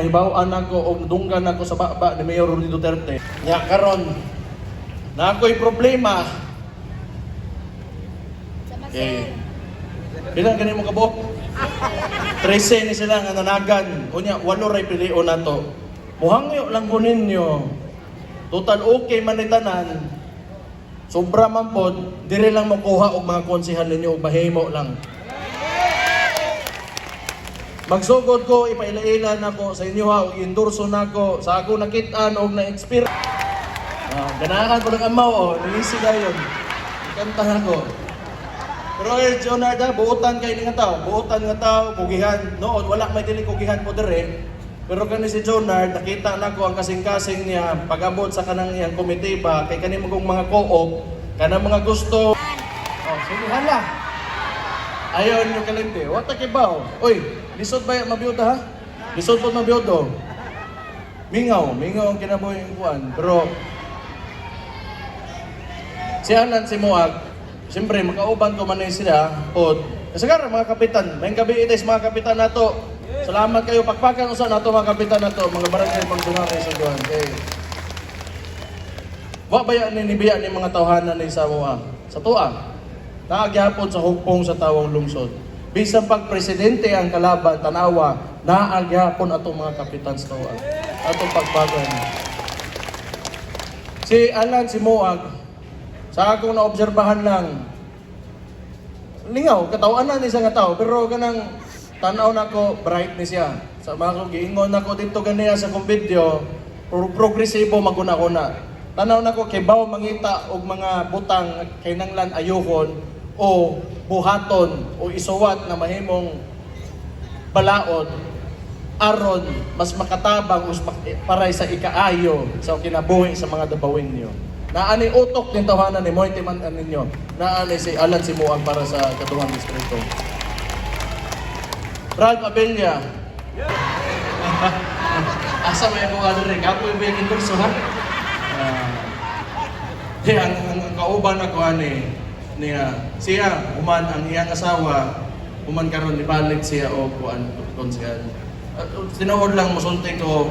Ibawaan ako o dunggan ako sa baba ni Mayor Rodney Duterte. Nya karon na ako'y problema. Okay. Bilang ganun mo kabok? 13 ni sila nga nanagan. Kunya, 8 ray pilion na to. Muhangyo lang ko ninyo. Total okay manitanan. Sobra man po, dire lang makuha og mga konsehal ninyo og mahimo lang. Magsugod ko, ipaila-ila na ko sa inyo ha, o endorso na ko, sa ako nakitaan o na-experience. Ganahan ko ng amaw, nilisi na yun. Ikanta na ko. Pero John Narda, buutan kayo nga tao. Buutan nga tao, kugihan. Noon, wala may dili kugihan po dire. Pero kani si John Nard, nakita na ko ang kasing-kasing niya pag-abot sa kanang iyang komitiba, kay kanimo kong mga co-op, kanang mga gusto. Sige, hala. Ayaw nyo kalimti. Wata kibaw. Uy, lisod ba yung mabiyod ha? Lisod po mabiyod o. Mingaw ang kinabuhi yung kuwan. Pero, si Anan, si Muag, siyempre, makauban ko man sila, pod. Kasagara, mga kapitan, may gabi itis mga kapitan nato. Salamat kayo, pakpakan usan nato mga kapitan nato, mga barangay pagdungaray sa Duhan. Okay. Wa ba yan nibiya ni mga tawhanan ni sa Mua? Sa tuwa, naagyapon sa hugpong sa tawang lungsod. Bisan pag presidente ang kalaban, tanawa, naagyapon atong mga kapitan sa tuwa. Atong pagbagan. Si Alan, si Muag, sa akong naobserbahan lang, lingaw, katawan ni isang tao, pero kanang tanaw na ko, bright ni siya. Sa mga kong giingon na ko dito ganiya sa kong video, progresibo maguna-una. Tanaw na ko, kibaw mangita og mga butang kay nanglan ayuhon o buhaton o isuwat na mahimong balaod aron mas makatabang paray sa ikaayo sa kinabuhi sa mga dabawin niyo. Naani utok din tawanan ni Moy timan-an ninyo. Naani si Alan si Muag para sa Katuwang Distrito. Brad Abella. Asa may mo ano rin, kapoy ba yung endorso ha? Ang kauban ako niya, siya, uman ang iyang asawa, uman karon ibalik siya o kuan konsehal. Tinuod lang musulti ko,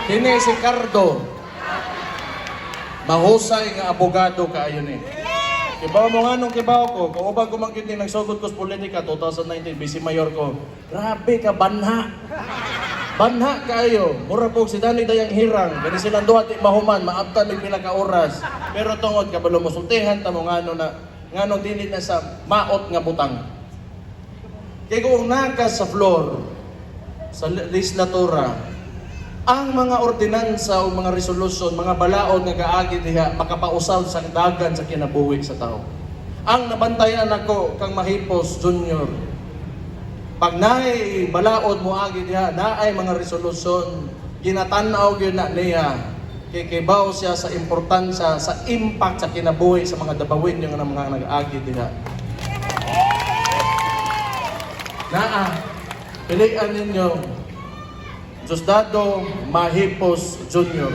kini si Cardo, mahusay nga abogado kaayo ni. Kibaw mo nga nung kibaw ko, kung ubang kumangkit ni nagsugod ko sa politika 2019, vice mayor ko. Grabe ka, banha. Banha kaayo. Mura po si Danny Dayang Hirang. Gani silang duha di mahuman, maabtan ng pila ka oras. Pero tungod ka balo musultihan tamo nga nung dili na sa maot nga butang. Kaya kung naka sa floor, sa legislatura, ang mga ordinansa o mga resolusyon, mga balaod nga kaagi diha makapausaw sa dagan sa kinabuhi sa tao. Ang nabantayan ako kang Mahipos Junior, pag naay balaod mo agi diha, naay mga resolusyon, ginatanaw gyud na niya, kikibaw siya sa importansya, sa impact sa kinabuhi sa mga dabawin yung mga nag-agi diha. Pilian ninyo Diosdado Mahipos Jr.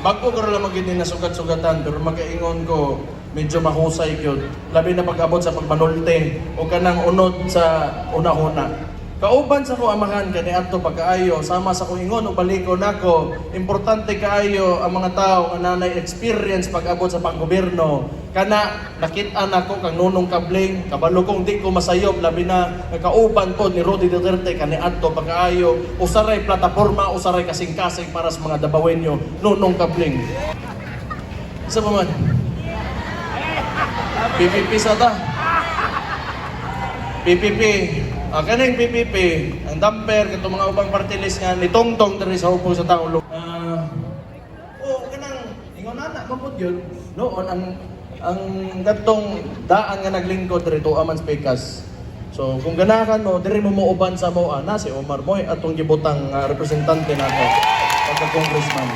Bago ko lang magiging nasugat-sugatan, pero makaingon ko, medyo mahusay yun. Labi na pag-abot sa pagmanulte o kanang unod sa una-una. Kauban sa ko amahan kani adto pagkaayo, sama sa ko ingon o baliko nako, importante kaayo ang mga tao nga nanay experience pag-abot sa panggobyerno. Kana nakit-an ako kang Nunong Kabling, kabalo kong di ko masayob labi na kauban po ni Rodney Duterte kani adto pagkaayo, usaray plataporma, usaray kasing-kasing para sa mga dabawenyo, Nunong Kabling. Isa pa man. PPP sa ta. PPP. Kaning PPP, ang damper, kato mga ubang party list nga, ni Tongtong dari sa upo sa taong kanang, ingon na, mapod yun. Noon, ang gatong daan nga naglingkod dito, Aman Spekas. So, kung ganahan mo, diri mo muuban sa MOA, na si Omar Moy, atong gibutang representante nato, pagka-congressman.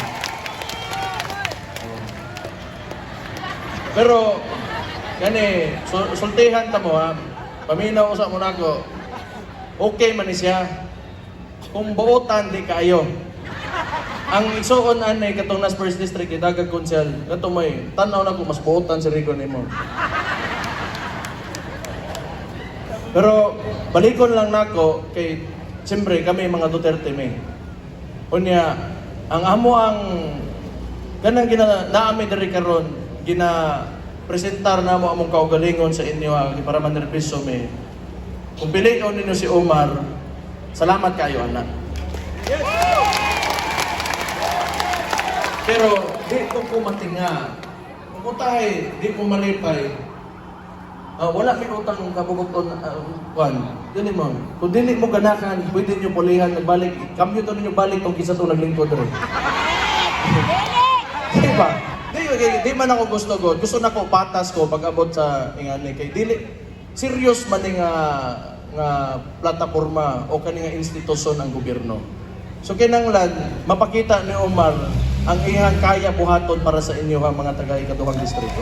Pero, gani, sultihan ta mo ha, paminaw sa mo nako, okay man siya. Kung buotan di kayo. ang isuon anay katong nas first district idagag konsyal kato may tan-aw na ko mas buotan si Rico nimo. Pero balikon lang nako kay siyempre kami mga Duterte may. Unya ang amo ang kanang naami diri karon gina presentar namo among kaugalingon sa inyo para manrepiso may. Kung pilion ninyo si Omar, salamat kayo anak. Pero di ko kumatinga. Kung tayo, di ko malipay. Wala may utang kabubuton yun mo. Kung dili mo ganakan, pwede nyo pulihan nagbalik. Kambyo to ninyo balik kung kisa to naglingkod rin. Di ba? Di man ako gusto ko. Gusto na ko patas ko pag abot sa ingani kay dili. Serious man nga plataforma o kani nga institusyon ang gobyerno. So kinanglan mapakita ni Omar ang iyang kaya buhaton para sa inyo mga taga ikaduhang distrito.